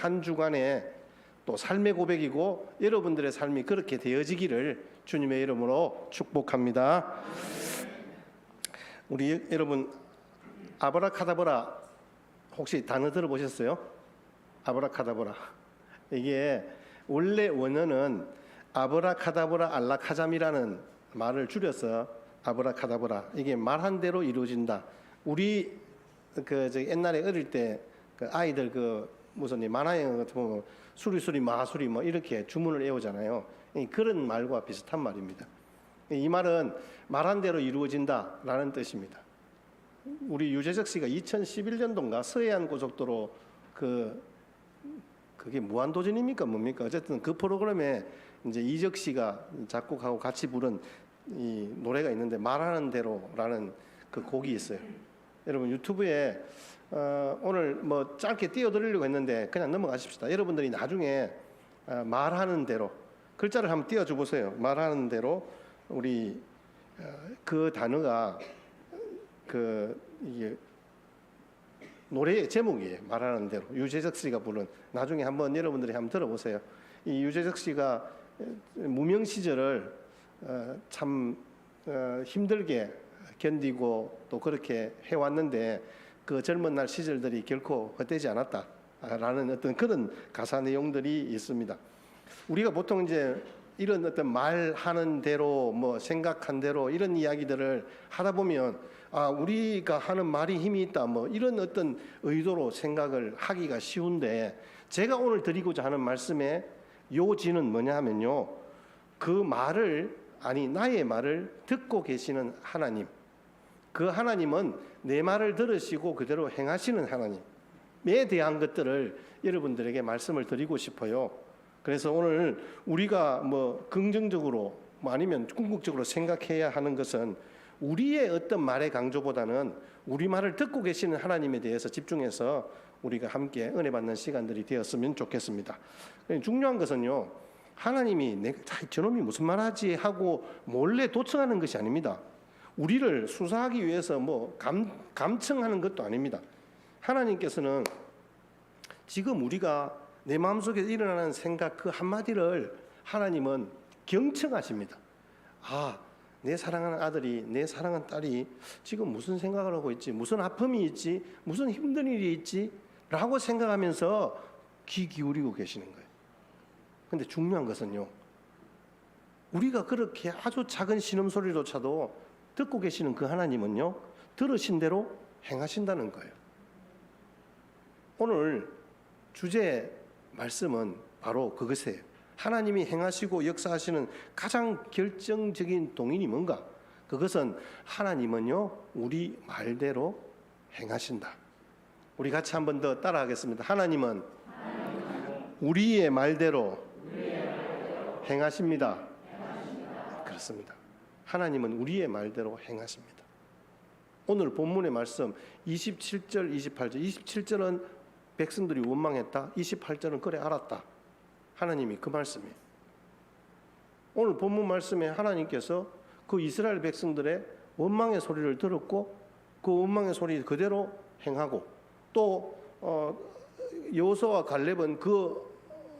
한 주간의 또 삶의 고백이고 여러분들의 삶이 그렇게 되어지기를 주님의 이름으로 축복합니다. 우리 여러분, 아브라카다브라 혹시 단어 들어보셨어요? 아브라카다브라. 이게 원래 원어는 아브라카다브라 알라카잠이라는 말을 줄여서 아브라카다브라. 이게 말한 대로 이루어진다. 우리 옛날에 어릴 때 그 아이들 무슨 만화영화 같은 거 보면 수리수리 마수리 뭐 이렇게 주문을 외우잖아요. 그런 말과 비슷한 말입니다. 이 말은 말한 대로 이루어진다라는 뜻입니다. 우리 유재석 씨가 2011년도인가 서해안 고속도로 그게 무한도전입니까 뭡니까? 어쨌든 그 프로그램에 이제 이적 씨가 작곡하고 같이 부른 이 노래가 있는데 말하는 대로라는 그 곡이 있어요. 여러분 유튜브에 오늘 뭐 짧게 띄워드리려고 했는데 그냥 넘어가십시다. 여러분들이 나중에 말하는 대로 글자를 한번 띄워줘 보세요. 말하는 대로 우리 그 단어가 이게 노래의 제목이에요. 말하는 대로 유재석 씨가 부른. 나중에 한번 여러분들이 한번 들어보세요. 이 유재석 씨가 무명 시절을 참 힘들게 견디고 또 그렇게 해왔는데 그 젊은 날 시절들이 결코 헛되지 않았다라는 어떤 그런 가사 내용들이 있습니다. 우리가 보통 이제 이런 어떤 말하는 대로 뭐 생각한 대로 이런 이야기들을 하다 보면 우리가 하는 말이 힘이 있다 뭐 이런 어떤 의도로 생각을 하기가 쉬운데, 제가 오늘 드리고자 하는 말씀의 요지는 뭐냐 하면요, 그 말을 나의 말을 듣고 계시는 하나님, 그 하나님은 내 말을 들으시고 그대로 행하시는 하나님에 대한 것들을 여러분들에게 말씀을 드리고 싶어요. 그래서 오늘 우리가 뭐 긍정적으로 뭐 아니면 궁극적으로 생각해야 하는 것은 우리의 어떤 말의 강조보다는 우리 말을 듣고 계시는 하나님에 대해서 집중해서 우리가 함께 은혜 받는 시간들이 되었으면 좋겠습니다. 중요한 것은요, 하나님이 저놈이 무슨 말하지 하고 몰래 도청하는 것이 아닙니다. 우리를 수사하기 위해서 뭐 감청하는 것도 아닙니다. 하나님께서는 지금 우리가 내 마음속에 일어나는 생각 그 한마디를 하나님은 경청하십니다. 내 사랑하는 아들이, 내 사랑하는 딸이 지금 무슨 생각을 하고 있지, 무슨 아픔이 있지, 무슨 힘든 일이 있지 라고 생각하면서 귀 기울이고 계시는 거예요. 근데 중요한 것은요, 우리가 그렇게 아주 작은 신음소리조차도 듣고 계시는 그 하나님은요, 들으신 대로 행하신다는 거예요. 오늘 주제 말씀은 바로 그것이에요. 하나님이 행하시고 역사하시는 가장 결정적인 동인이 뭔가? 그것은 하나님은요, 우리 말대로 행하신다. 우리 같이 한 번 더 따라하겠습니다. 하나님은 우리의 말대로 행하십니다. 그렇습니다. 하나님은 우리의 말대로 행하십니다. 오늘 본문의 말씀 27절, 28절. 27절은 백성들이 원망했다. 28절은 그래 알았다. 하나님이 그 말씀이에요. 오늘 본문 말씀에 하나님께서 그 이스라엘 백성들의 원망의 소리를 들었고 그 원망의 소리 그대로 행하고, 또 여호수아와 갈렙은 그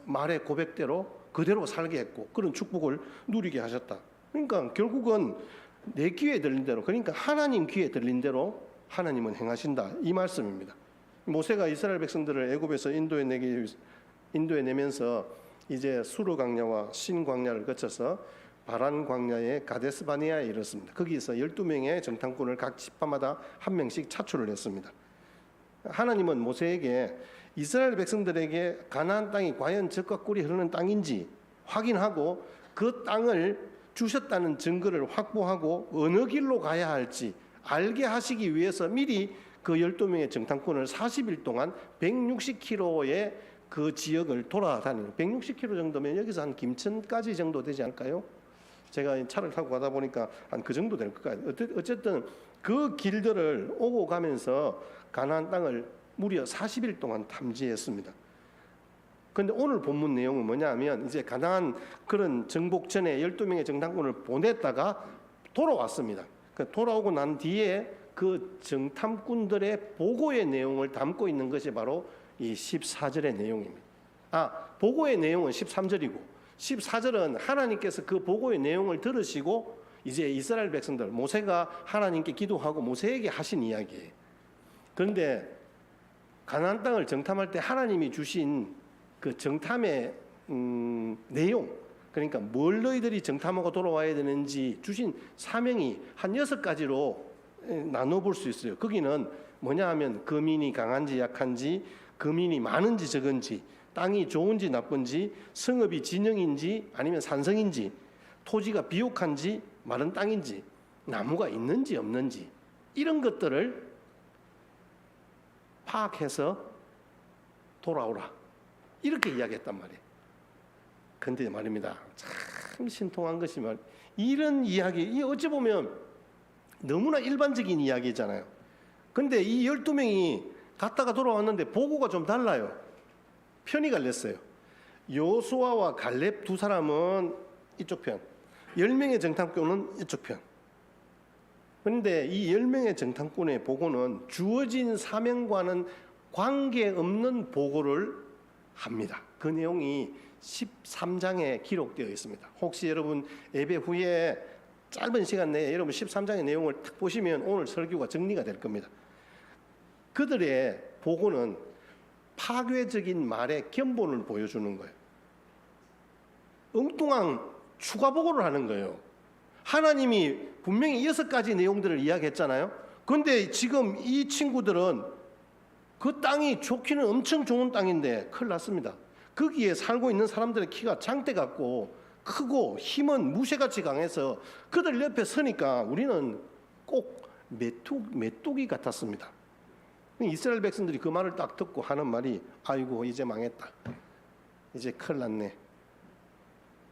말의 고백대로 그대로 살게 했고 그런 축복을 누리게 하셨다. 그러니까 결국은 내 귀에 들린 대로, 그러니까 하나님 귀에 들린 대로 하나님은 행하신다, 이 말씀입니다. 모세가 이스라엘 백성들을 애굽에서 인도에 내면서 이제 수르 광야와 신 광야를 거쳐서 바란 광야의 가데스 바네아에 이르렀습니다. 거기서 12명의 정탐꾼을 각 지파마다 한 명씩 차출을 했습니다. 하나님은 모세에게 이스라엘 백성들에게 가나안 땅이 과연 젖과 꿀이 흐르는 땅인지 확인하고 그 땅을 주셨다는 증거를 확보하고 어느 길로 가야 할지 알게 하시기 위해서 미리 그 12명의 정탐꾼을 40일 동안 160km의 그 지역을 돌아다니는, 160km 정도면 여기서 한 김천까지 정도 되지 않을까요? 제가 차를 타고 가다 보니까 한 그 정도 될 것 같아요. 어쨌든 그 길들을 오고 가면서 가나안 땅을 무려 40일 동안 탐지했습니다. 그런데 오늘 본문 내용은 뭐냐면, 이제 가나안 그런 정복 전에 12명의 정탐꾼을 보냈다가 돌아왔습니다. 돌아오고 난 뒤에 그 정탐꾼들의 보고의 내용을 담고 있는 것이 바로 이 14절의 내용입니다. 보고의 내용은 13절이고 14절은 하나님께서 그 보고의 내용을 들으시고 이제 이스라엘 백성들, 모세가 하나님께 기도하고 모세에게 하신 이야기예요. 그런데 가나안 땅을 정탐할 때 하나님이 주신 그 정탐의 내용, 그러니까 뭘 너희들이 정탐하고 돌아와야 되는지 주신 사명이 한 6가지로 나눠볼 수 있어요. 거기는 뭐냐 하면 거민이 강한지 약한지, 거민이 많은지 적은지, 땅이 좋은지 나쁜지, 성읍이 진영인지 아니면 산성인지, 토지가 비옥한지 마른 땅인지, 나무가 있는지 없는지, 이런 것들을 파악해서 돌아오라, 이렇게 이야기했단 말이에요. 근데 말입니다, 참 신통한 것이 이런 이야기, 이 어찌 보면 너무나 일반적인 이야기잖아요. 근데 이 12명이 갔다가 돌아왔는데 보고가 좀 달라요. 편이 갈렸어요. 여호수아와 갈렙 두 사람은 이쪽 편, 10명의 정탐꾼은 이쪽 편. 그런데 이 10명의 정탐꾼의 보고는 주어진 사명과는 관계없는 보고를 합니다. 그 내용이 13장에 기록되어 있습니다. 혹시 여러분 예배 후에 짧은 시간 내에 여러분 13장의 내용을 딱 보시면 오늘 설교가 정리가 될 겁니다. 그들의 보고는 파괴적인 말의 견본을 보여주는 거예요. 엉뚱한 추가 보고를 하는 거예요. 하나님이 분명히 6가지 내용들을 이야기했잖아요. 그런데 지금 이 친구들은 그 땅이 좋기는 엄청 좋은 땅인데 큰일 났습니다. 거기에 살고 있는 사람들의 키가 장대 같고 크고 힘은 무쇠같이 강해서 그들 옆에 서니까 우리는 꼭 메뚜기 같았습니다. 이스라엘 백성들이 그 말을 딱 듣고 하는 말이, 아이고 이제 망했다, 이제 큰일 났네,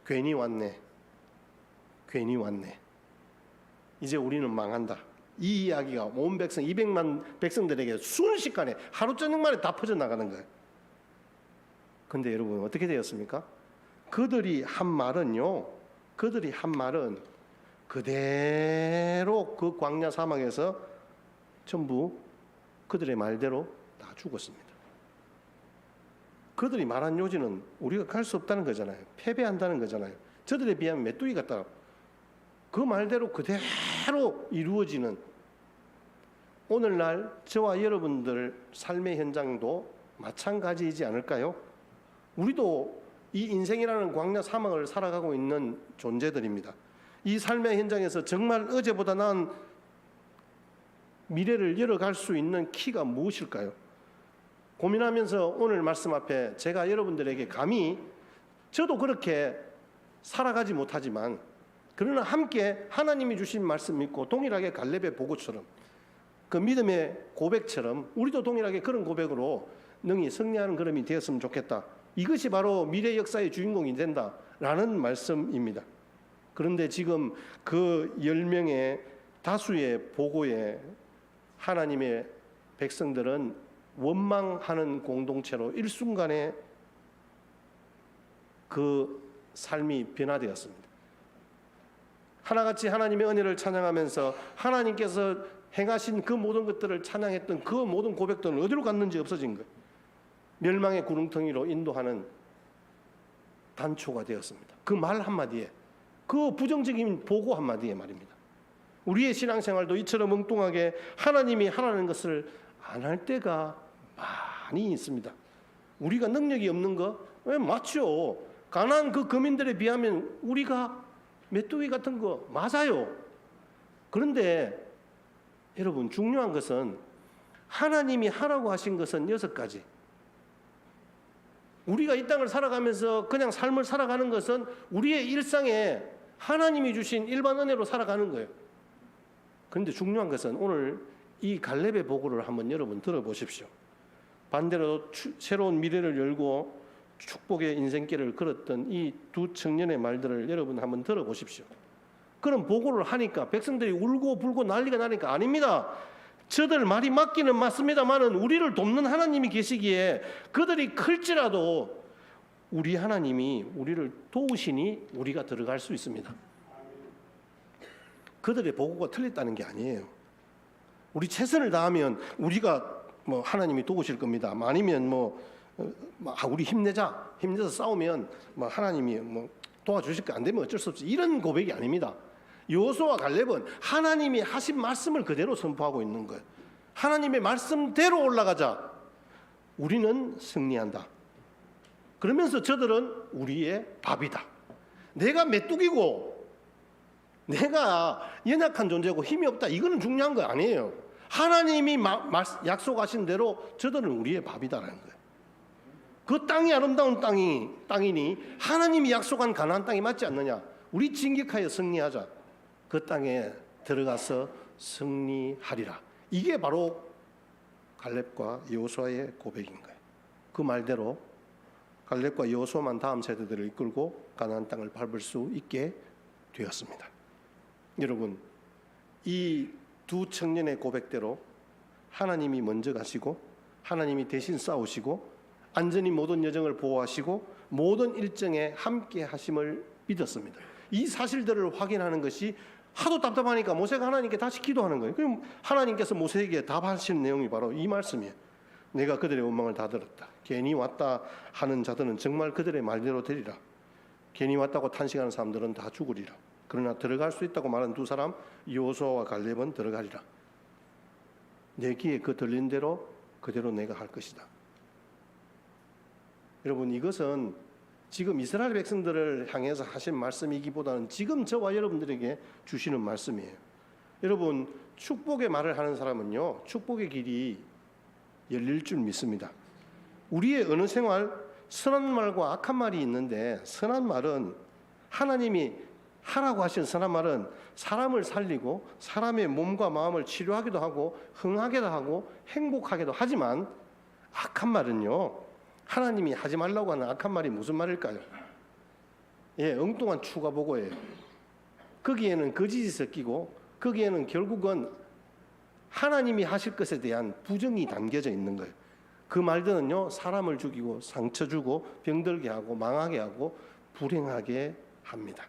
괜히 왔네, 이제 우리는 망한다. 이 이야기가 온 백성 200만 백성들에게 순식간에 하루 저녁 만에 다 퍼져나가는 거예요. 근데 여러분 어떻게 되었습니까? 그들이 한 말은 그대로 그 광야 사막에서 전부 그들의 말대로 다 죽었습니다. 그들이 말한 요지는 우리가 갈 수 없다는 거잖아요. 패배한다는 거잖아요. 저들에 비하면 메뚜기 같다. 그 말대로 그대로 이루어지는, 오늘날 저와 여러분들 삶의 현장도 마찬가지이지 않을까요? 우리도 이 인생이라는 광야 사막을 살아가고 있는 존재들입니다. 이 삶의 현장에서 정말 어제보다 나은 미래를 열어갈 수 있는 키가 무엇일까요? 고민하면서 오늘 말씀 앞에 제가 여러분들에게 감히, 저도 그렇게 살아가지 못하지만 그러나 함께 하나님이 주신 말씀 믿고 동일하게 갈렙의 보고처럼, 그 믿음의 고백처럼 우리도 동일하게 그런 고백으로 능히 승리하는 걸음이 되었으면 좋겠다. 이것이 바로 미래 역사의 주인공이 된다라는 말씀입니다. 그런데 지금 그 10명의 다수의 보고에 하나님의 백성들은 원망하는 공동체로 일순간에 그 삶이 변화되었습니다. 하나같이 하나님의 은혜를 찬양하면서 하나님께서 행하신 그 모든 것들을 찬양했던 그 모든 고백들은 어디로 갔는지 없어진 거예요. 멸망의 구렁텅이로 인도하는 단초가 되었습니다. 그 말 한마디에, 그 부정적인 보고 한마디에 말입니다. 우리의 신앙생활도 이처럼 엉뚱하게 하나님이 하라는 것을 안 할 때가 많이 있습니다. 우리가 능력이 없는 거? 왜 맞죠? 가나안 그 거민들에 비하면 우리가 메뚜기 같은 거 맞아요. 그런데 여러분 중요한 것은 하나님이 하라고 하신 것은 6가지. 우리가 이 땅을 살아가면서 그냥 삶을 살아가는 것은 우리의 일상에 하나님이 주신 일반 은혜로 살아가는 거예요. 그런데 중요한 것은 오늘 이 갈렙의 보고를 한번 여러분 들어보십시오. 반대로 새로운 미래를 열고 축복의 인생길을 걸었던 이 두 청년의 말들을 여러분 한번 들어보십시오. 그런 보고를 하니까 백성들이 울고 불고 난리가 나니까, 아닙니다. 저들 말이 맞기는 맞습니다만은 우리를 돕는 하나님이 계시기에 그들이 클지라도 우리 하나님이 우리를 도우시니 우리가 들어갈 수 있습니다. 그들의 보고가 틀렸다는 게 아니에요. 우리 최선을 다하면 우리가 하나님이 도우실 겁니다. 아니면 우리 힘내서 싸우면 하나님이 도와주실 거 안 되면 어쩔 수 없지, 이런 고백이 아닙니다. 여호수아와 갈렙은 하나님이 하신 말씀을 그대로 선포하고 있는 거예요. 하나님의 말씀대로 올라가자, 우리는 승리한다. 그러면서 저들은 우리의 밥이다. 내가 메뚜기고 내가 연약한 존재고 힘이 없다, 이거는 중요한 거 아니에요. 하나님이 약속하신 대로 저들은 우리의 밥이다라는 거예요. 그 땅이 아름다운 땅이니 하나님이 약속한 가나안 땅이 맞지 않느냐? 우리 진격하여 승리하자. 그 땅에 들어가서 승리하리라. 이게 바로 갈렙과 여호수아의 고백인 거예요. 그 말대로 갈렙과 여호수아만 다음 세대들을 이끌고 가나안 땅을 밟을 수 있게 되었습니다. 여러분, 이 두 청년의 고백대로 하나님이 먼저 가시고 하나님이 대신 싸우시고 안전히 모든 여정을 보호하시고 모든 일정에 함께 하심을 믿었습니다. 이 사실들을 확인하는 것이 하도 답답하니까 모세가 하나님께 다시 기도하는 거예요. 그럼 하나님께서 모세에게 답하시는 내용이 바로 이 말씀이에요. 내가 그들의 원망을 다 들었다. 괜히 왔다 하는 자들은 정말 그들의 말대로 되리라. 괜히 왔다고 탄식하는 사람들은 다 죽으리라. 그러나 들어갈 수 있다고 말한 두 사람 여호수아와 갈렙은 들어가리라. 내 귀에 그 들린 대로 그대로 내가 할 것이다. 여러분, 이것은 지금 이스라엘 백성들을 향해서 하신 말씀이기보다는 지금 저와 여러분들에게 주시는 말씀이에요. 여러분, 축복의 말을 하는 사람은요, 축복의 길이 열릴 줄 믿습니다. 우리의 어느 생활, 선한 말과 악한 말이 있는데, 선한 말은 하나님이 하라고 하신 선한 말은 사람을 살리고 사람의 몸과 마음을 치료하기도 하고 흥하게도 하고 행복하게도 하지만, 악한 말은요, 하나님이 하지 말라고 하는 악한 말이 무슨 말일까요? 엉뚱한 추가보고예요. 거기에는 거짓이 섞이고 거기에는 결국은 하나님이 하실 것에 대한 부정이 담겨져 있는 거예요. 그 말들은요, 사람을 죽이고 상처 주고 병들게 하고 망하게 하고 불행하게 합니다.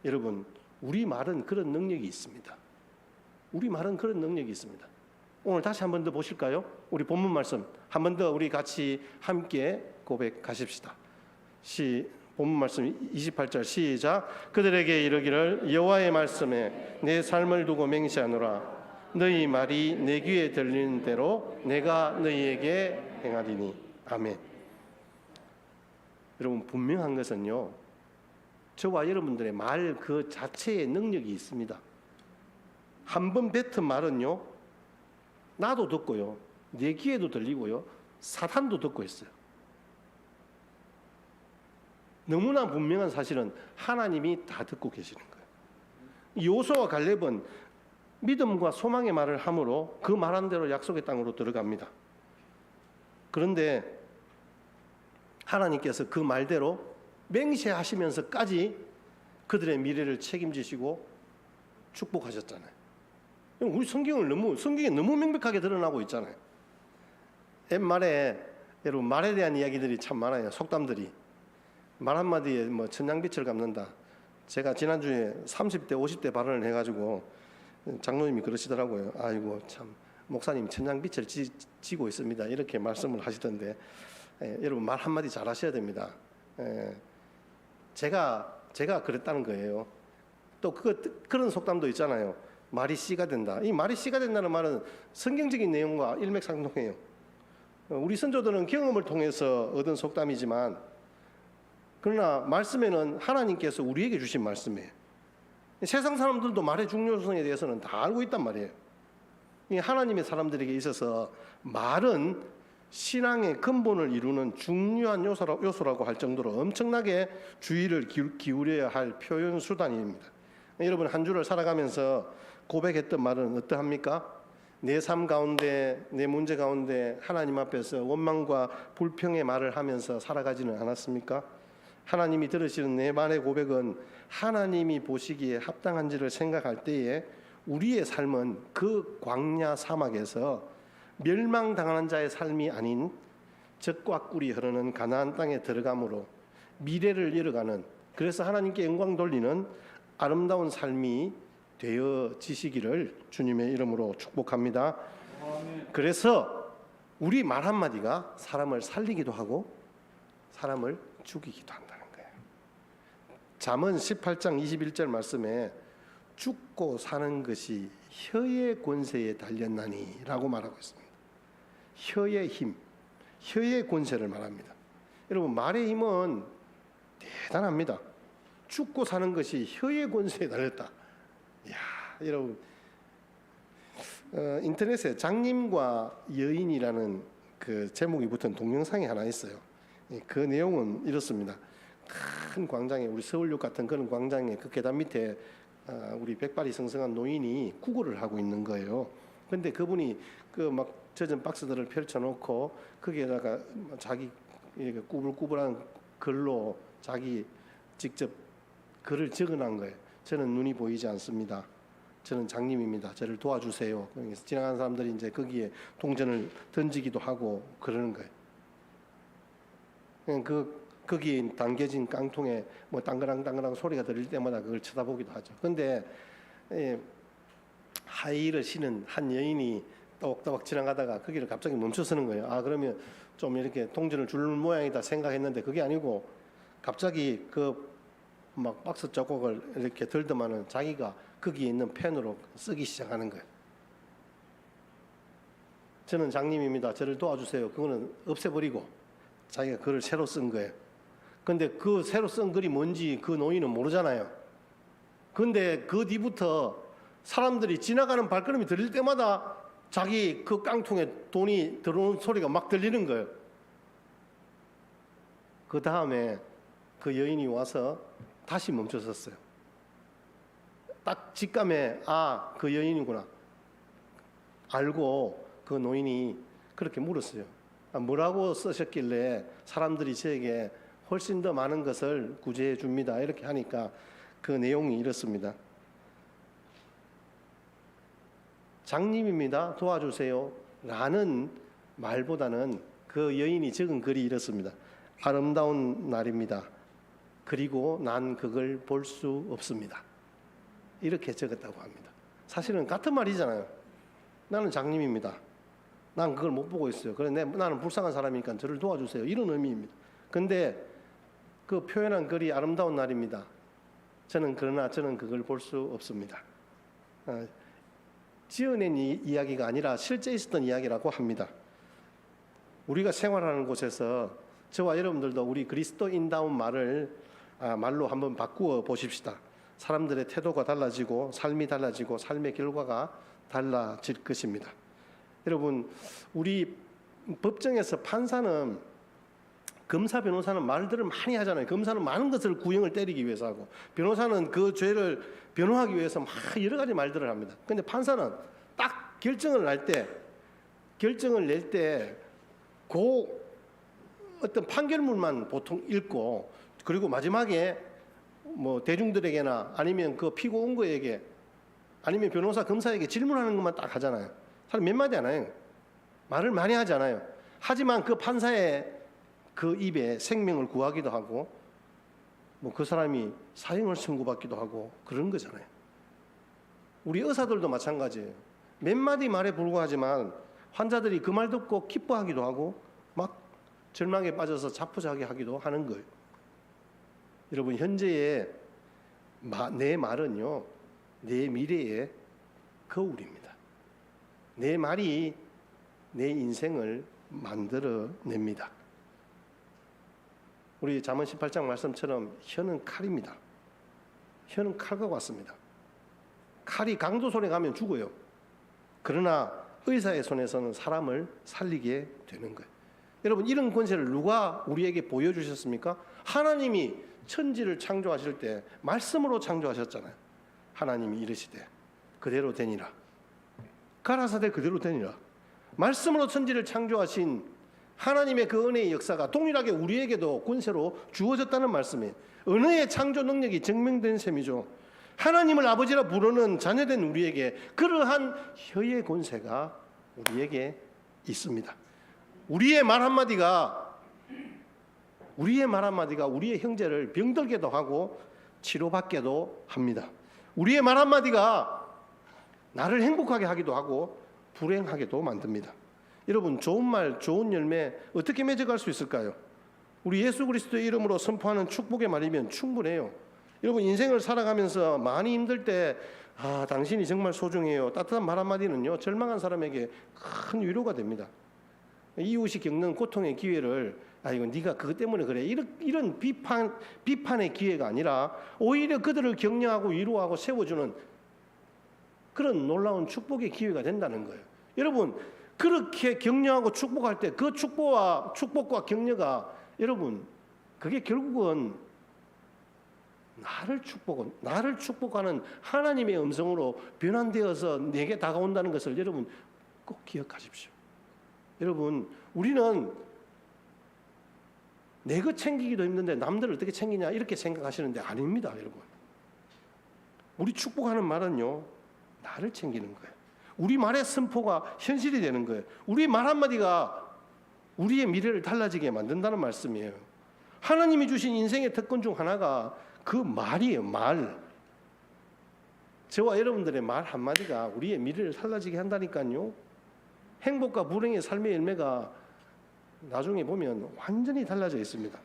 여러분, 우리 말은 그런 능력이 있습니다. 우리 말은 그런 능력이 있습니다. 오늘 다시 한 번 더 보실까요? 우리 본문 말씀 한 번 더 우리 같이 함께 고백하십시다. 본문 말씀 28절 시작. 그들에게 이르기를 여호와의 말씀에 내 삶을 두고 맹세하노라. 너희 말이 내 귀에 들리는 대로 내가 너희에게 행하리니. 아멘. 여러분, 분명한 것은요, 저와 여러분들의 말 그 자체의 능력이 있습니다. 한 번 뱉은 말은요, 나도 듣고요, 내 귀에도 들리고요, 사탄도 듣고 있어요. 너무나 분명한 사실은 하나님이 다 듣고 계시는 거예요. 여호수아와 갈렙은 믿음과 소망의 말을 함으로 그 말한 대로 약속의 땅으로 들어갑니다. 그런데 하나님께서 그 말대로 맹세하시면서까지 그들의 미래를 책임지시고 축복하셨잖아요. 우리 성경에 너무 명백하게 드러나고 있잖아요. 옛말에 여러분, 말에 대한 이야기들이 참 많아요. 속담들이. 말 한마디에 천냥빛을 갚는다. 제가 지난주에 30대 50대 발언을 해가지고 장로님이 그러시더라고요. 아이고 참, 목사님 천냥빛을 지고 있습니다, 이렇게 말씀을 하시던데, 여러분, 말 한마디 잘 하셔야 됩니다. 제가 그랬다는 거예요. 또 그런 속담도 있잖아요. 말이 씨가 된다. 이 말이 씨가 된다는 말은 성경적인 내용과 일맥상통해요. 우리 선조들은 경험을 통해서 얻은 속담이지만, 그러나 말씀에는 하나님께서 우리에게 주신 말씀이에요. 세상 사람들도 말의 중요성에 대해서는 다 알고 있단 말이에요. 하나님의 사람들에게 있어서 말은 신앙의 근본을 이루는 중요한 요소라고 할 정도로 엄청나게 주의를 기울여야 할 표현 수단입니다. 여러분, 한 주를 살아가면서 고백했던 말은 어떠합니까? 내 삶 가운데, 내 문제 가운데 하나님 앞에서 원망과 불평의 말을 하면서 살아가지는 않았습니까? 하나님이 들으시는 내 말의 고백은 하나님이 보시기에 합당한지를 생각할 때에 우리의 삶은 그 광야 사막에서 멸망당하는 자의 삶이 아닌 젖과 꿀이 흐르는 가나안 땅에 들어감으로 미래를 이뤄가는, 그래서 하나님께 영광 돌리는 아름다운 삶이 되어지시기를 주님의 이름으로 축복합니다. 그래서 우리 말 한마디가 사람을 살리기도 하고 사람을 죽이기도 한다는 거예요. 잠언 18장 21절 말씀에 죽고 사는 것이 혀의 권세에 달렸나니 라고 말하고 있습니다. 혀의 힘, 혀의 권세를 말합니다. 여러분, 말의 힘은 대단합니다. 죽고 사는 것이 혀의 권세에 달렸다. 이야, 여러분, 인터넷에 장님과 여인이라는 그 제목이 붙은 동영상이 하나 있어요. 그 내용은 이렇습니다. 큰 광장에, 우리 서울역 같은 그런 광장에 그 계단 밑에 우리 백발이 성성한 노인이 구걸을 하고 있는 거예요. 근데 그분이 그 막 젖은 박스들을 펼쳐놓고 거기에다가 자기 꾸불꾸불한 글로 자기 직접 글을 적어놓은 거예요. 저는 눈이 보이지 않습니다. 저는 장님입니다. 저를 도와주세요. 지나가는 사람들이 이제 거기에 동전을 던지기도 하고 그러는 거예요. 거기에 담겨진 깡통에 뭐 땅그랑땅그랑 소리가 들릴 때마다 그걸 쳐다보기도 하죠. 근데 하이힐을 신은 한 여인이 또박또박 지나가다가 거기를 갑자기 멈춰서는 거예요. 아, 그러면 좀 이렇게 동전을 줄 모양이다 생각했는데 그게 아니고 갑자기 그 막 박스 조각을 이렇게 들더만은 자기가 거기에 있는 펜으로 쓰기 시작하는 거예요. 저는 장님입니다. 저를 도와주세요. 그거는 없애버리고 자기가 글을 새로 쓴 거예요. 근데 그 새로 쓴 글이 뭔지 그 노인은 모르잖아요. 근데 그 뒤부터 사람들이 지나가는 발걸음이 들릴 때마다 자기 그 깡통에 돈이 들어오는 소리가 막 들리는 거예요. 그 다음에 그 여인이 와서 다시 멈춰섰어요. 딱 직감에 아, 그 여인이구나 알고 그 노인이 그렇게 물었어요. 뭐라고 쓰셨길래 사람들이 저에게 훨씬 더 많은 것을 구제해 줍니다. 이렇게 하니까 그 내용이 이렇습니다. 장님입니다. 도와주세요. 라는 말보다는 그 여인이 적은 글이 이렇습니다. 아름다운 날입니다. 그리고 난 그걸 볼 수 없습니다. 이렇게 적었다고 합니다. 사실은 같은 말이잖아요. 나는 장님입니다. 난 그걸 못 보고 있어요. 그런데 나는 불쌍한 사람이니까 저를 도와주세요. 이런 의미입니다. 근데 그 표현한 글이 아름다운 날입니다. 그러나 저는 그걸 볼 수 없습니다. 지어낸 이야기가 아니라 실제 있었던 이야기라고 합니다. 우리가 생활하는 곳에서 저와 여러분들도 우리 그리스도인다운 말로 한번 바꾸어 보십시다. 사람들의 태도가 달라지고 삶이 달라지고 삶의 결과가 달라질 것입니다. 여러분, 우리 법정에서 판사는 검사, 변호사는 말들을 많이 하잖아요. 검사는 많은 것을 구형을 때리기 위해서 하고 변호사는 그 죄를 변호하기 위해서 막 여러 가지 말들을 합니다. 근데 판사는 딱 결정을 낼 때 그 어떤 판결문만 보통 읽고 그리고 마지막에 뭐 대중들에게나 아니면 그 피고 원고에게 아니면 변호사, 검사에게 질문하는 것만 딱 하잖아요. 사실 몇 마디 안 해요. 말을 많이 하지 않아요. 하지만 그 판사의 그 입에 생명을 구하기도 하고 뭐 그 사람이 사형을 선고받기도 하고 그런 거잖아요. 우리 의사들도 마찬가지예요. 몇 마디 말에 불과하지만 환자들이 그 말 듣고 기뻐하기도 하고 막 절망에 빠져서 자포자기하기도 하는 거예요. 여러분, 현재의 내 말은요, 내 미래의 거울입니다. 내 말이 내 인생을 만들어냅니다. 우리 잠언 18장 말씀처럼 혀는 칼입니다. 혀는 칼과 같습니다. 칼이 강도 손에 가면 죽어요. 그러나 의사의 손에서는 사람을 살리게 되는 거예요. 여러분, 이런 권세를 누가 우리에게 보여주셨습니까? 하나님이 천지를 창조하실 때 말씀으로 창조하셨잖아요. 하나님이 이르시되 그대로 되니라. 가라사대 그대로 되니라. 말씀으로 천지를 창조하신 하나님의 그 은혜의 역사가 동일하게 우리에게도 권세로 주어졌다는 말씀이에요. 은혜의 창조 능력이 증명된 셈이죠. 하나님을 아버지라 부르는 자녀된 우리에게 그러한 혀의 권세가 우리에게 있습니다. 우리의 말 한마디가 우리의 형제를 병들게도 하고 치료받게도 합니다. 우리의 말 한마디가 나를 행복하게 하기도 하고 불행하게도 만듭니다. 여러분 좋은 말, 좋은 열매 어떻게 맺어갈 수 있을까요? 우리 예수 그리스도의 이름으로 선포하는 축복의 말이면 충분해요. 여러분 인생을 살아가면서 많이 힘들 때 당신이 정말 소중해요. 따뜻한 말 한마디는요 절망한 사람에게 큰 위로가 됩니다. 이웃이 겪는 고통의 기회를 이거 네가 그것 때문에 그래 이런 비판의 기회가 아니라 오히려 그들을 격려하고 위로하고 세워주는 그런 놀라운 축복의 기회가 된다는 거예요. 여러분 그렇게 격려하고 축복할 때 그 축복과 격려가 여러분 그게 결국은 나를 축복하는 하나님의 음성으로 변환되어서 내게 다가온다는 것을 여러분 꼭 기억하십시오. 여러분 우리는 내 것 챙기기도 힘든데 남들을 어떻게 챙기냐 이렇게 생각하시는데 아닙니다. 여러분 우리 축복하는 말은요 나를 챙기는 거예요. 우리 말의 선포가 현실이 되는 거예요. 우리 말 한마디가 우리의 미래를 달라지게 만든다는 말씀이에요. 하나님이 주신 인생의 특권 중 하나가 그 말이에요. 말. 저와 여러분들의 말 한마디가 우리의 미래를 달라지게 한다니까요. 행복과 불행의 삶의 열매가 나중에 보면 완전히 달라져 있습니다.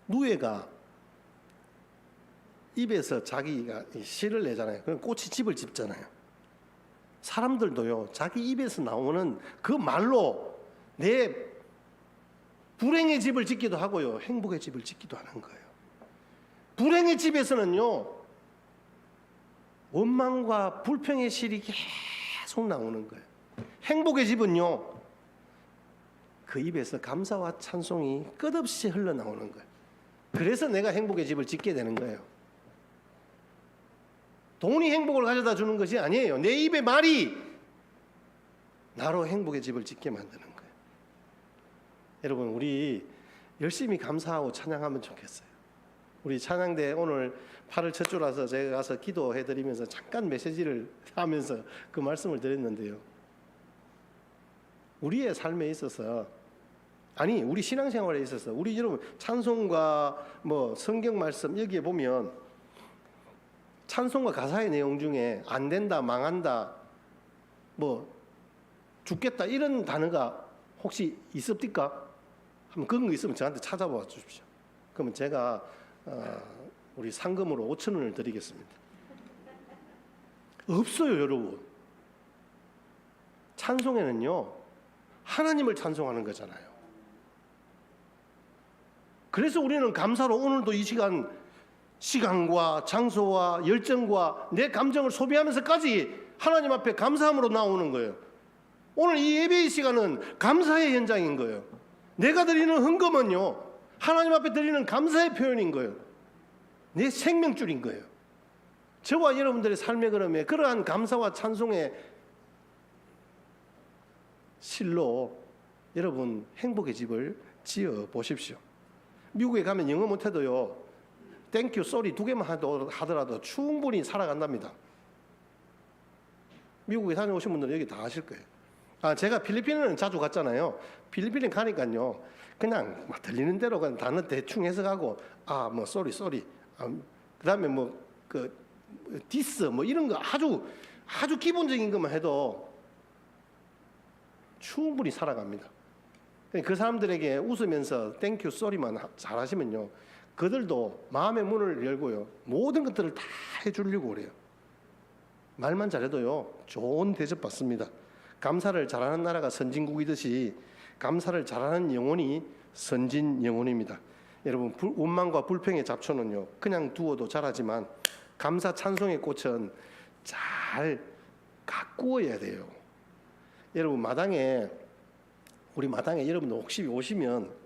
누에가 입에서 자기가 씨를 내잖아요. 그럼 꽃이 집을 짓잖아요. 사람들도요 자기 입에서 나오는 그 말로 내 불행의 집을 짓기도 하고요 행복의 집을 짓기도 하는 거예요. 불행의 집에서는요 원망과 불평의 실이 계속 나오는 거예요. 행복의 집은요 그 입에서 감사와 찬송이 끝없이 흘러나오는 거예요. 그래서 내가 행복의 집을 짓게 되는 거예요. 돈이 행복을 가져다 주는 것이 아니에요. 내 입의 말이 나로 행복의 집을 짓게 만드는 거예요. 여러분 우리 열심히 감사하고 찬양하면 좋겠어요. 우리 찬양대 오늘 8월 첫 주라서 제가 가서 기도해드리면서 잠깐 메시지를 하면서 그 말씀을 드렸는데요. 우리의 삶에 있어서 우리 신앙생활에 있어서 우리 여러분 찬송과 성경 말씀 여기에 보면 찬송과 가사의 내용 중에 안 된다, 망한다, 죽겠다 이런 단어가 혹시 있습니까? 한번 그런 거 있으면 저한테 찾아봐 주십시오. 그러면 제가 우리 상금으로 5,000원을 드리겠습니다. 없어요, 여러분. 찬송에는요 하나님을 찬송하는 거잖아요. 그래서 우리는 감사로 오늘도 이 시간과 장소와 열정과 내 감정을 소비하면서까지 하나님 앞에 감사함으로 나오는 거예요. 오늘 이 예배의 시간은 감사의 현장인 거예요. 내가 드리는 헌금은요 하나님 앞에 드리는 감사의 표현인 거예요. 내 생명줄인 거예요. 저와 여러분들의 삶의 걸음에 그러한 감사와 찬송의 실로 여러분 행복의 집을 지어 보십시오. 미국에 가면 영어 못해도요 땡큐, 쏘리 2개만 하더라도 충분히 살아간답니다. 미국에 다녀오신 분들은 여기 다 아실 거예요. 제가 필리핀은 자주 갔잖아요. 필리핀에 가니까요 그냥 들리는 대로 그냥 단어 대충 해석하고 쏘리 그다음에 디스 이런 거 아주 기본적인 것만 해도 충분히 살아갑니다. 그 사람들에게 웃으면서 땡큐, 쏘리만 잘하시면요 그들도 마음의 문을 열고요 모든 것들을 다 해주려고 그래요. 말만 잘해도요 좋은 대접 받습니다. 감사를 잘하는 나라가 선진국이듯이 감사를 잘하는 영혼이 선진 영혼입니다. 여러분 원망과 불평의 잡초는요 그냥 두어도 자라지만 감사 찬송의 꽃은 잘 가꾸어야 돼요. 여러분 우리 마당에 여러분들 혹시 오시면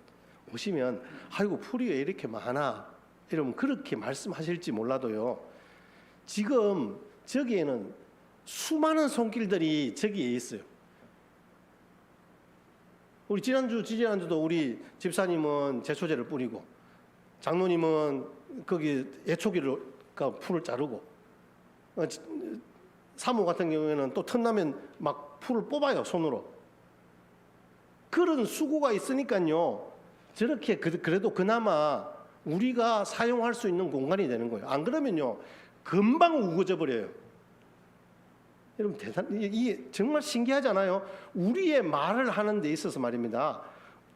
아이고 풀이 왜 이렇게 많아 여러분 그렇게 말씀하실지 몰라도요 지금 저기에는 수많은 손길들이 저기에 있어요. 우리 지지난주도 우리 집사님은 제초제를 뿌리고 장로님은 거기 예초기를 풀을 자르고 사모 같은 경우에는 또 틈나면 막 풀을 뽑아요 손으로. 그런 수고가 있으니까요 저렇게 그래도 그나마 우리가 사용할 수 있는 공간이 되는 거예요. 안 그러면요 금방 우거져 버려요. 여러분 이게 정말 신기하잖아요. 우리의 말을 하는 데 있어서 말입니다.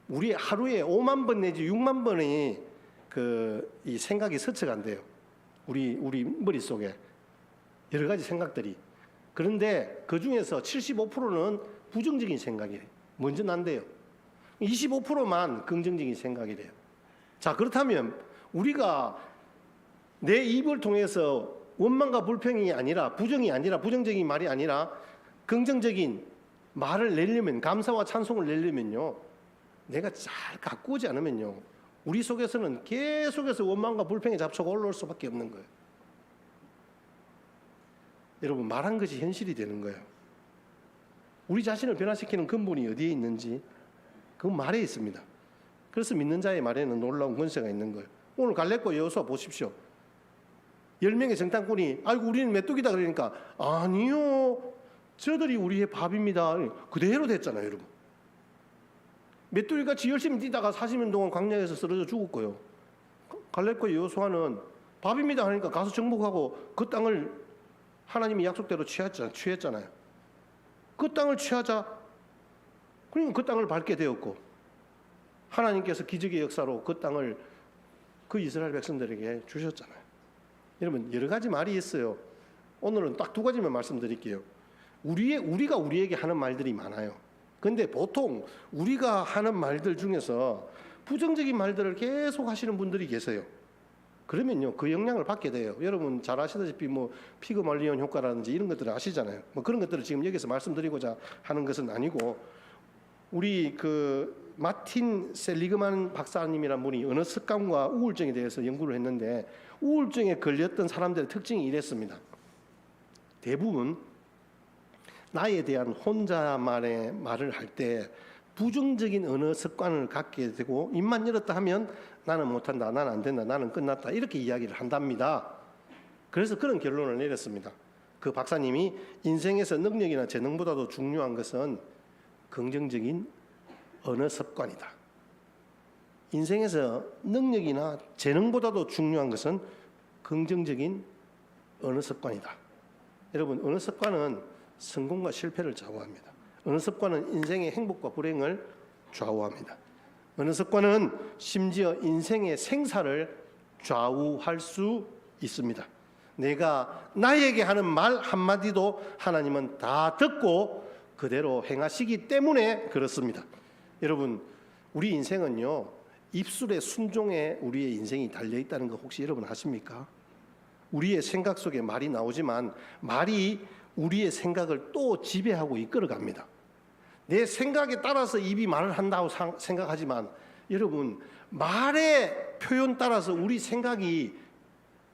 우리 하루에 5만 번 내지 6만 번의 이 생각이 스쳐간대요. 우리 머릿속에 여러 가지 생각들이. 그런데 그 중에서 75%는 부정적인 생각이래요. 먼저 난대요. 25%만 긍정적인 생각이래요. 자, 그렇다면 우리가 내 입을 통해서 원망과 불평이 아니라 부정적인 말이 아니라 긍정적인 말을 내려면, 감사와 찬송을 내려면요, 내가 잘 가꾸지 않으면요, 우리 속에서는 계속해서 원망과 불평의 잡초가 올라올 수밖에 없는 거예요. 여러분, 말한 것이 현실이 되는 거예요. 우리 자신을 변화시키는 근본이 어디에 있는지 그 말에 있습니다. 그래서 믿는 자의 말에는 놀라운 권세가 있는 거예요. 오늘 갈렙과 여호수아 보십시오. 10명의 정탐꾼이 아이고 우리는 메뚜기다 그러니까 아니요, 저들이 우리의 밥입니다. 그대로 됐잖아요, 여러분. 메뚜기같이 열심히 뛰다가 40년 동안 광야에서 쓰러져 죽었고요. 갈렙과 여호수아는 밥입니다 하니까 가서 정복하고 그 땅을 하나님이 약속대로 취했잖아요. 그 땅을 취하자, 그러니까 그 땅을 밟게 되었고 하나님께서 기적의 역사로 그 땅을 그 이스라엘 백성들에게 주셨잖아요. 여러분, 여러 가지 말이 있어요. 오늘은 딱 2가지만 말씀드릴게요. 우리가 우리에게 하는 말들이 많아요. 근데 보통 우리가 하는 말들 중에서 부정적인 말들을 계속 하시는 분들이 계세요. 그러면요, 그 영향을 받게 돼요. 여러분 잘 아시다시피 피그말리온 효과라든지 이런 것들을 아시잖아요. 그런 것들을 지금 여기서 말씀드리고자 하는 것은 아니고, 우리 마틴 셀리그만 박사님이란 분이 언어 습관과 우울증에 대해서 연구를 했는데, 우울증에 걸렸던 사람들의 특징이 이랬습니다. 대부분 나에 대한 혼자만의 말을 할 때 부정적인 언어 습관을 갖게 되고, 입만 열었다 하면 나는 못한다, 나는 안 된다, 나는 끝났다, 이렇게 이야기를 한답니다. 그래서 그런 결론을 내렸습니다. 그 박사님이 인생에서 능력이나 재능보다도 중요한 것은 긍정적인 언어 습관이다. 인생에서 능력이나 재능보다도 중요한 것은 긍정적인 언어 습관이다. 여러분, 언어 습관은 성공과 실패를 좌우합니다. 어느 습관은 인생의 행복과 불행을 좌우합니다. 어느 습관은 심지어 인생의 생사를 좌우할 수 있습니다. 내가 나에게 하는 말 한마디도 하나님은 다 듣고 그대로 행하시기 때문에 그렇습니다. 여러분, 우리 인생은요, 입술의 순종에 우리의 인생이 달려있다는 거 혹시 여러분 아십니까? 우리의 생각 속에 말이 나오지만 말이 우리의 생각을 또 지배하고 이끌어갑니다. 내 생각에 따라서 입이 말을 한다고 생각하지만, 여러분, 말의 표현 따라서 우리 생각이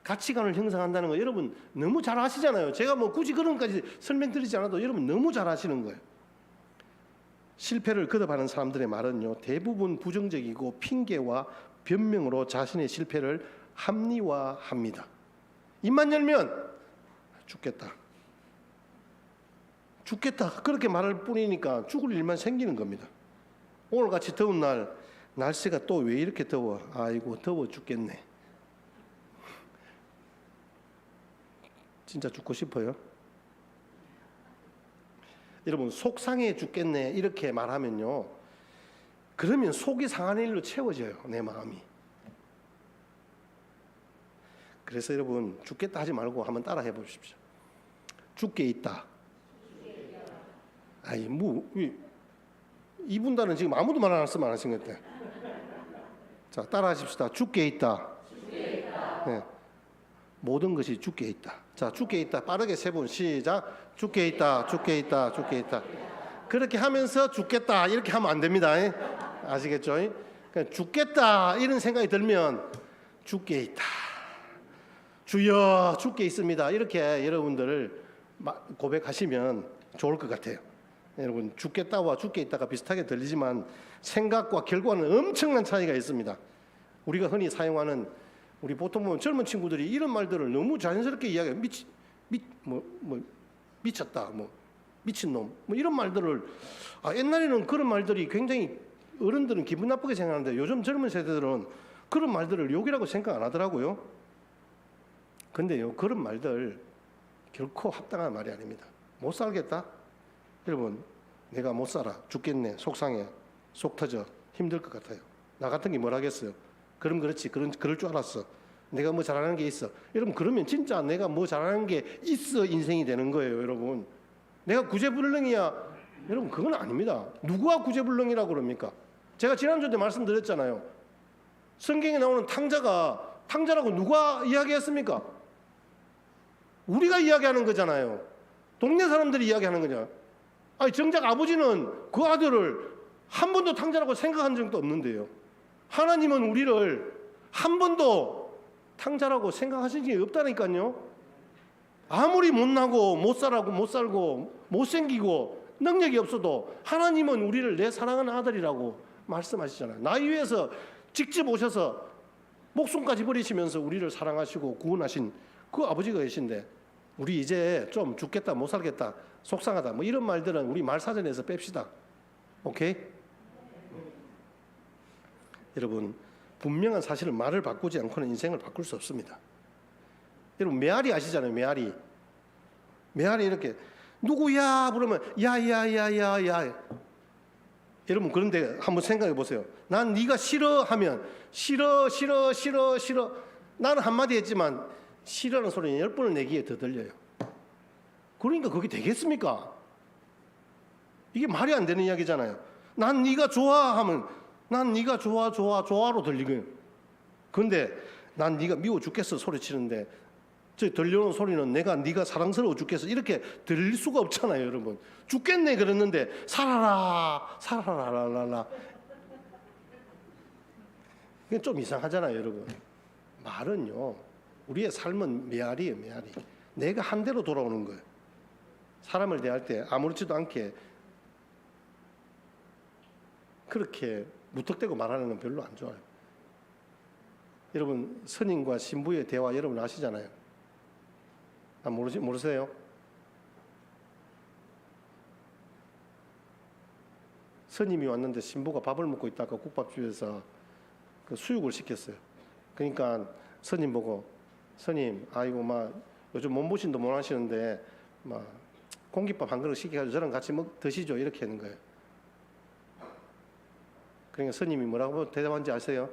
가치관을 형성한다는 거 여러분 너무 잘 아시잖아요. 제가 굳이 그런 것까지 설명드리지 않아도 여러분 너무 잘 아시는 거예요. 실패를 거듭하는 사람들의 말은요, 대부분 부정적이고 핑계와 변명으로 자신의 실패를 합리화합니다. 입만 열면 죽겠다, 그렇게 말할 뿐이니까 죽을 일만 생기는 겁니다. 오늘같이 더운 날, 날씨가 또 왜 이렇게 더워? 아이고 더워 죽겠네. 진짜 죽고 싶어요? 여러분, 속상해 죽겠네 이렇게 말하면요, 그러면 속이 상한 일로 채워져요, 내 마음이. 그래서 여러분, 죽겠다 하지 말고 한번 따라 해보십시오. 죽게 있다. 아이 이분단은 지금 아무도 말 안 했으면 안 하신 것 같아요. 자, 따라 하십시다. 죽게 있다. 네. 모든 것이 죽게 있다. 자, 죽게 있다. 빠르게 3번 시작. 죽게 있다. 죽게 있다. 죽게 있다. 그렇게 하면서 죽겠다 이렇게 하면 안 됩니다. 아시겠죠? 그러니까 죽겠다 이런 생각이 들면 죽게 있다. 주여 죽게 있습니다. 이렇게 여러분들을 고백하시면 좋을 것 같아요. 여러분, 죽겠다와 죽게 있다가 비슷하게 들리지만 생각과 결과는 엄청난 차이가 있습니다. 우리가 흔히 사용하는, 우리 보통 보면 젊은 친구들이 이런 말들을 너무 자연스럽게 이야기해요. 미쳤다, 미친놈, 이런 말들을, 옛날에는 그런 말들이 굉장히 어른들은 기분 나쁘게 생각하는데 요즘 젊은 세대들은 그런 말들을 욕이라고 생각 안 하더라고요. 근데요, 그런 말들 결코 합당한 말이 아닙니다. 못 살겠다? 여러분, 내가 못 살아, 죽겠네, 속상해, 속 터져, 힘들 것 같아요. 나 같은 게 뭘 하겠어요? 그럼 그렇지, 그럴 줄 알았어. 내가 뭐 잘하는 게 있어. 여러분, 그러면 진짜 내가 뭐 잘하는 게 있어 인생이 되는 거예요, 여러분. 내가 구제불능이야. 여러분, 그건 아닙니다. 누구가 구제불능이라고 그럽니까? 제가 지난주 때 말씀드렸잖아요. 성경에 나오는 탕자라고 누가 이야기했습니까? 우리가 이야기하는 거잖아요. 동네 사람들이 이야기하는 거잖아요. 아니, 정작 아버지는 그 아들을 한 번도 탕자라고 생각한 적도 없는데요. 하나님은 우리를 한 번도 탕자라고 생각하신 적이 없다니까요. 아무리 못나고 못 살고 못생기고 능력이 없어도 하나님은 우리를 내 사랑하는 아들이라고 말씀하시잖아요. 나이 위해서 직접 오셔서 목숨까지 버리시면서 우리를 사랑하시고 구원하신 그 아버지가 계신데, 우리 이제 좀 죽겠다, 못 살겠다, 속상하다, 뭐 이런 말들은 우리 말사전에서 뺍시다. 오케이? 여러분, 분명한 사실은 말을 바꾸지 않고는 인생을 바꿀 수 없습니다. 여러분, 메아리 아시잖아요. 메아리 이렇게 누구야 부르면 야야야야야. 여러분, 그런데 한번 생각해 보세요. 난 네가 싫어 하면 싫어. 나는 한마디 했지만 싫어하는 소리는 10번을 내기에 더 들려요. 그러니까 그게 되겠습니까? 이게 말이 안 되는 이야기잖아요. 난 네가 좋아하면 난 네가 좋아로 들리고요. 그런데 난 네가 미워 죽겠어 소리치는데 저 들려오는 소리는 네가 사랑스러워 죽겠어 이렇게 들릴 수가 없잖아요, 여러분. 죽겠네 그랬는데 살아라라라. 이게 좀 이상하잖아요, 여러분. 말은요, 우리의 삶은 메아리예요, 메아리. 내가 한 대로 돌아오는 거예요. 사람을 대할 때 아무렇지도 않게 그렇게 무턱대고 말하는 건 별로 안 좋아요. 여러분, 스님과 신부의 대화 여러분 아시잖아요. 모르세요? 스님이 왔는데 신부가 밥을 먹고 있다가 국밥집에서 그 수육을 시켰어요. 그러니까 스님 보고, 스님, 아이고 요즘 몸보신도 못 하시는데 공깃밥 한 그릇 시켜가지고 저랑 같이 드시죠, 이렇게 하는 거예요. 그러니까 스님이 뭐라고 대답한지 아세요?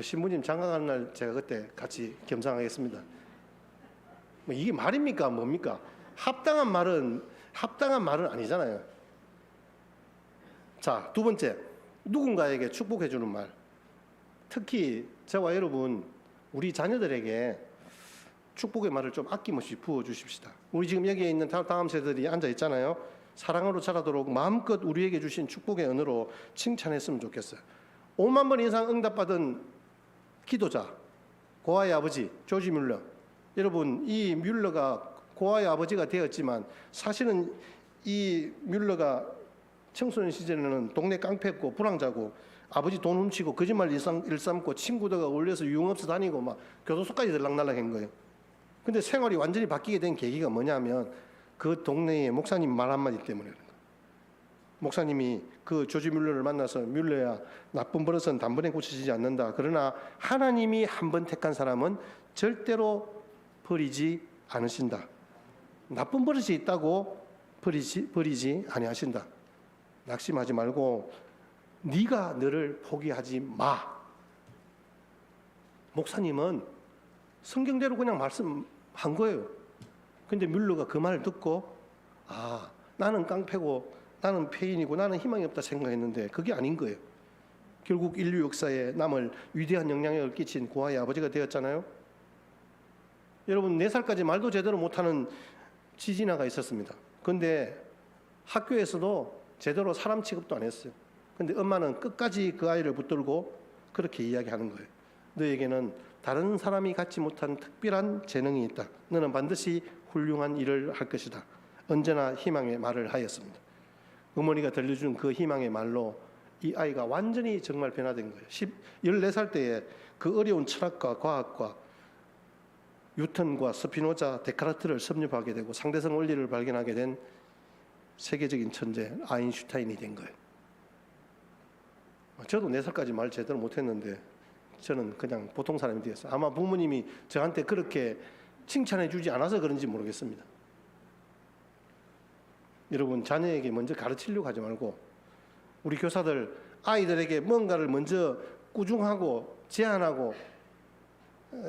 신부님 장가가는 날 제가 그때 같이 겸상하겠습니다. 이게 말입니까? 뭡니까? 합당한 말은 아니잖아요. 자, 두 번째, 누군가에게 축복해 주는 말. 특히 저와 여러분, 우리 자녀들에게 축복의 말을 좀 아낌없이 부어 주십시다. 우리 지금 여기에 있는 다음 세대들이 앉아 있잖아요. 사랑으로 자라도록 마음껏 우리에게 주신 축복의 은혜로 칭찬했으면 좋겠어요. 5만 번 이상 응답받은 기도자, 고아의 아버지 조지 뮬러. 여러분, 이 뮬러가 고아의 아버지가 되었지만 사실은 이 뮬러가 청소년 시절에는 동네 깡패였고 불황자고 아버지 돈 훔치고 거짓말 일삼고 친구들과 어울려서 유흥업소 다니고 교도소까지 들락날락한 거예요. 근데 생활이 완전히 바뀌게 된 계기가 뭐냐면 그 동네의 목사님 말 한마디 때문에. 목사님이 그 조지 뮬러를 만나서, 뮬러야, 나쁜 버릇은 단번에 고쳐지지 않는다. 그러나 하나님이 한 번 택한 사람은 절대로 버리지 않으신다. 나쁜 버릇이 있다고 버리지 아니하신다. 낙심하지 말고 네가 너를 포기하지 마. 목사님은 성경대로 그냥 말씀한 거예요. 근데 뮬러가 그 말을 듣고 나는 깡패고 나는 폐인이고 나는 희망이 없다 생각했는데 그게 아닌 거예요. 결국 인류 역사에 남을 위대한 영향력을 끼친 고아의 아버지가 되었잖아요. 여러분, 4살까지 말도 제대로 못하는 지진아가 있었습니다. 그런데 학교에서도 제대로 사람 취급도 안 했어요. 근데 엄마는 끝까지 그 아이를 붙들고 그렇게 이야기하는 거예요. 너에게는 다른 사람이 갖지 못한 특별한 재능이 있다. 너는 반드시 훌륭한 일을 할 것이다. 언제나 희망의 말을 하였습니다. 어머니가 들려준 그 희망의 말로 이 아이가 완전히 정말 변화된 거예요. 14살 때에 그 어려운 철학과 과학과 뉴턴과 스피노자, 데카르트를 섭렵하게 되고 상대성 원리를 발견하게 된 세계적인 천재 아인슈타인이 된 거예요. 저도 4살까지 말 제대로 못했는데 저는 그냥 보통 사람이 되었어요. 아마 부모님이 저한테 그렇게 칭찬해 주지 않아서 그런지 모르겠습니다. 여러분 자녀에게 먼저 가르치려고 하지 말고, 우리 교사들 아이들에게 뭔가를 먼저 꾸중하고 제안하고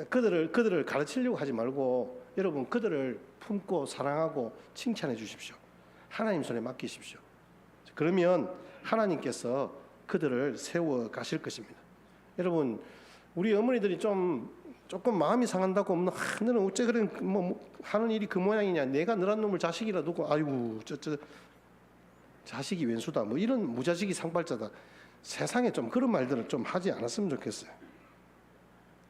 그들을 가르치려고 하지 말고, 여러분 그들을 품고 사랑하고 칭찬해 주십시오. 하나님 손에 맡기십시오. 그러면 하나님께서 그들을 세워 가실 것입니다. 여러분, 우리 어머니들이 조금 마음이 상한다고, 너는 어째 그래 뭐 하는 일이 그 모양이냐, 내가 너란 놈을 자식이라 두고 아이고 저 자식이 왼수다, 뭐 이런 무자식이 상팔자다, 세상에 좀 그런 말들을 좀 하지 않았으면 좋겠어요.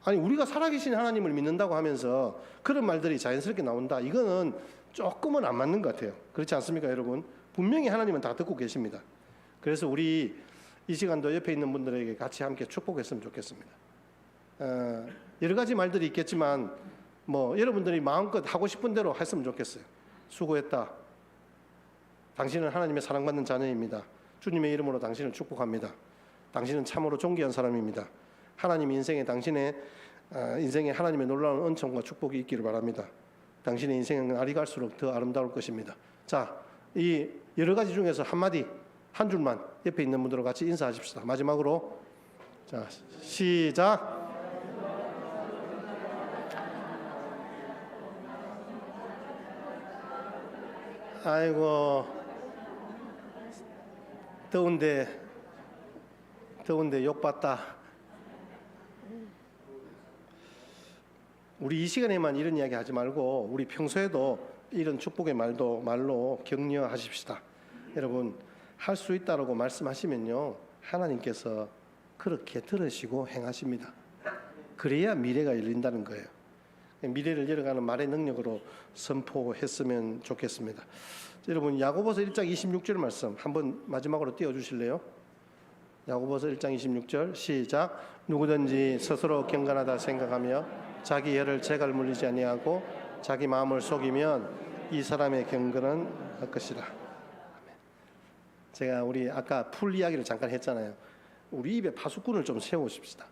아니, 우리가 살아계신 하나님을 믿는다고 하면서 그런 말들이 자연스럽게 나온다, 이거는 조금은 안 맞는 것 같아요. 그렇지 않습니까, 여러분? 분명히 하나님은 다 듣고 계십니다. 그래서 우리 이 시간도 옆에 있는 분들에게 같이 함께 축복했으면 좋겠습니다. 여러 가지 말들이 있겠지만 뭐 여러분들이 마음껏 하고 싶은 대로 했으면 좋겠어요. 수고했다. 당신은 하나님의 사랑받는 자녀입니다. 주님의 이름으로 당신을 축복합니다. 당신은 참으로 존귀한 사람입니다. 하나님 인생에 당신의 인생에 하나님의 놀라운 은총과 축복이 있기를 바랍니다. 당신의 인생은 날이 갈수록 더 아름다울 것입니다. 자, 이 여러 가지 중에서 한마디, 한 줄만 옆에 있는 분들과 같이 인사하십시다. 마지막으로, 자, 시작. 아이고, 더운데 욕받다. 우리 이 시간에만 이런 이야기 하지 말고 우리 평소에도 이런 축복의 말로 격려하십시다. 여러분, 할 수 있다라고 말씀하시면요, 하나님께서 그렇게 들으시고 행하십니다. 그래야 미래가 열린다는 거예요. 미래를 열어가는 말의 능력으로 선포했으면 좋겠습니다. 여러분, 야고보서 1장 26절 말씀 한번 마지막으로 띄워주실래요? 야고보서 1장 26절 시작. 누구든지 스스로 경건하다 생각하며 자기 혀를 재갈 물리지 아니하고 자기 마음을 속이면 이 사람의 경건은 할 것이라. 제가 우리 아까 풀 이야기를 잠깐 했잖아요. 우리 입에 파수꾼을 좀 세우십시다.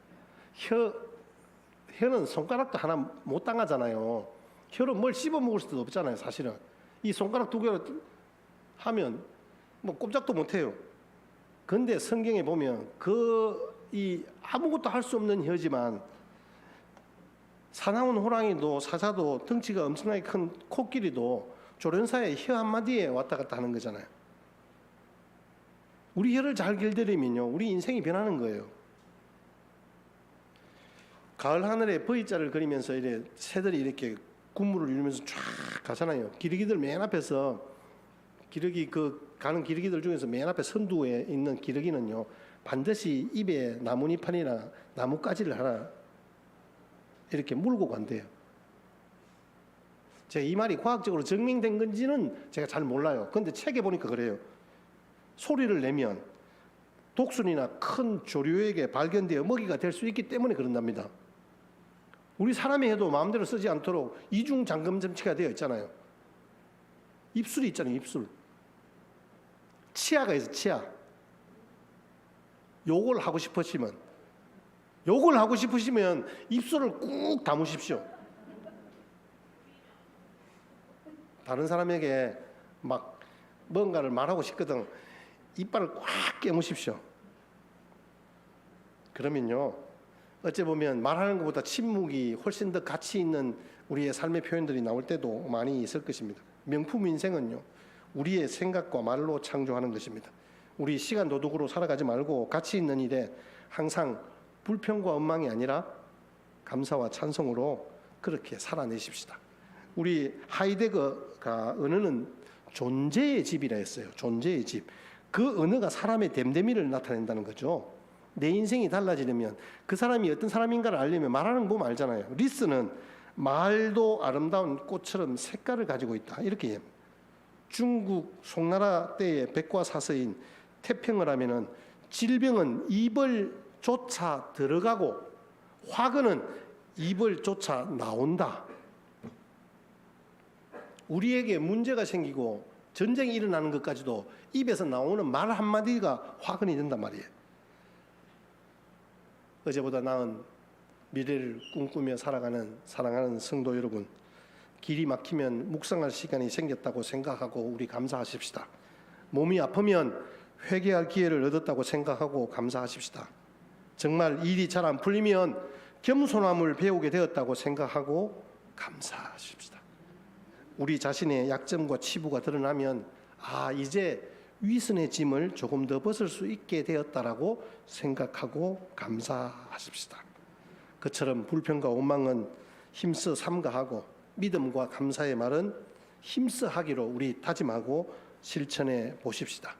혀는 손가락도 하나 못 당하잖아요. 혀로 뭘 씹어 먹을 수도 없잖아요, 사실은. 이 손가락 두 개로 하면 뭐 꼼짝도 못 해요. 근데 성경에 보면 이 아무것도 할 수 없는 혀지만 사나운 호랑이도 사자도 덩치가 엄청나게 큰 코끼리도 조련사의 혀 한마디에 왔다 갔다 하는 거잖아요. 우리 혀를 잘 길들이면요, 우리 인생이 변하는 거예요. 가을 하늘에 V자를 그리면서 새들이 이렇게 군무를 이루면서 쫙 가잖아요. 기러기들 맨 앞에서, 가는 기러기들 중에서 맨 앞에 선두에 있는 기러기는요, 반드시 입에 나뭇잎판이나 나뭇가지를 하나 이렇게 물고 간대요. 제가 이 말이 과학적으로 증명된 건지는 제가 잘 몰라요. 그런데 책에 보니까 그래요. 소리를 내면 독순이나 큰 조류에게 발견되어 먹이가 될 수 있기 때문에 그런답니다. 우리 사람의 해도 마음대로 쓰지 않도록 이중 잠금 장치가 되어 있잖아요. 입술이 있잖아요, 입술. 치아가 있어, 치아. 욕을 하고 싶으시면 입술을 꾹 다무십시오. 다른 사람에게 막 뭔가를 말하고 싶거든, 이빨을 꽉 깨무십시오. 그러면요, 어찌 보면 말하는 것보다 침묵이 훨씬 더 가치 있는 우리의 삶의 표현들이 나올 때도 많이 있을 것입니다. 명품 인생은요, 우리의 생각과 말로 창조하는 것입니다. 우리 시간 도둑으로 살아가지 말고 가치 있는 일에 항상 불평과 원망이 아니라 감사와 찬송으로 그렇게 살아내십시다. 우리 하이데거가 언어는 존재의 집이라 했어요. 존재의 집. 그 언어가 사람의 됨됨이를 나타낸다는 거죠. 내 인생이 달라지려면, 그 사람이 어떤 사람인가를 알려면 말하는 거 보면 알잖아요. 리스는 말도 아름다운 꽃처럼 색깔을 가지고 있다, 이렇게. 중국 송나라 때의 백과사서인 태평을 하면은 질병은 입을 쫓아 들어가고 화근은 입을 쫓아 나온다. 우리에게 문제가 생기고 전쟁이 일어나는 것까지도 입에서 나오는 말 한마디가 화근이 된단 말이에요. 어제보다 나은 미래를 꿈꾸며 살아가는 사랑하는 성도 여러분, 길이 막히면 묵상할 시간이 생겼다고 생각하고 우리 감사하십시다. 몸이 아프면 회개할 기회를 얻었다고 생각하고 감사하십시다. 정말 일이 잘 안 풀리면 겸손함을 배우게 되었다고 생각하고 감사하십시다. 우리 자신의 약점과 치부가 드러나면 이제 위선의 짐을 조금 더 벗을 수 있게 되었다라고 생각하고 감사하십시다. 그처럼 불평과 원망은 힘써 삼가하고 믿음과 감사의 말은 힘써 하기로 우리 다짐하고 실천해 보십시다.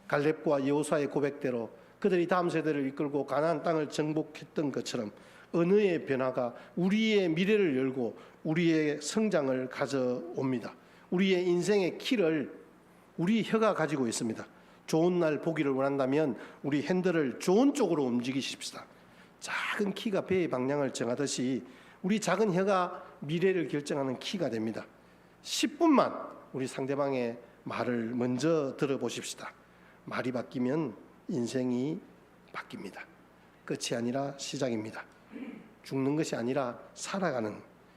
갈렙과 여호수아의 고백대로 그들이 다음 세대를 이끌고 가나안 땅을 정복했던 것처럼 언어의 변화가 우리의 미래를 열고 우리의 성장을 가져옵니다. 우리의 인생의 키를 우리 혀가 가지고 있습니다. 좋은 날 보기를 원한다면 우리 핸들을 좋은 쪽으로 움직이십시다. 작은 키가 배의 방향을 정하듯이 우리 작은 혀가 미래를 결정하는 키가 됩니다. 10분만 우리 상대방의 말을 먼저 들어보십시다. 말이 바뀌면 인생이 바뀝니다. 끝이 아니라 시작입니다. 죽는 것이 아니라 살아가는,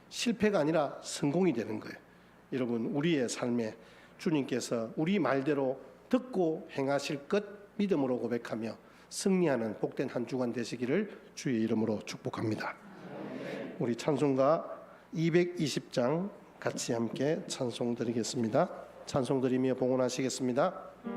실패가 아니라 성공이 되는 거예요. 여러분, 우리의 삶에 주님께서 우리 말대로 듣고 행하실 것 믿음으로 고백하며 승리하는 복된 한 주간 되시기를 주의 이름으로 축복합니다. 우리 찬송가 220장 같이 함께 찬송 드리겠습니다. 찬송 드리며 봉헌하시겠습니다.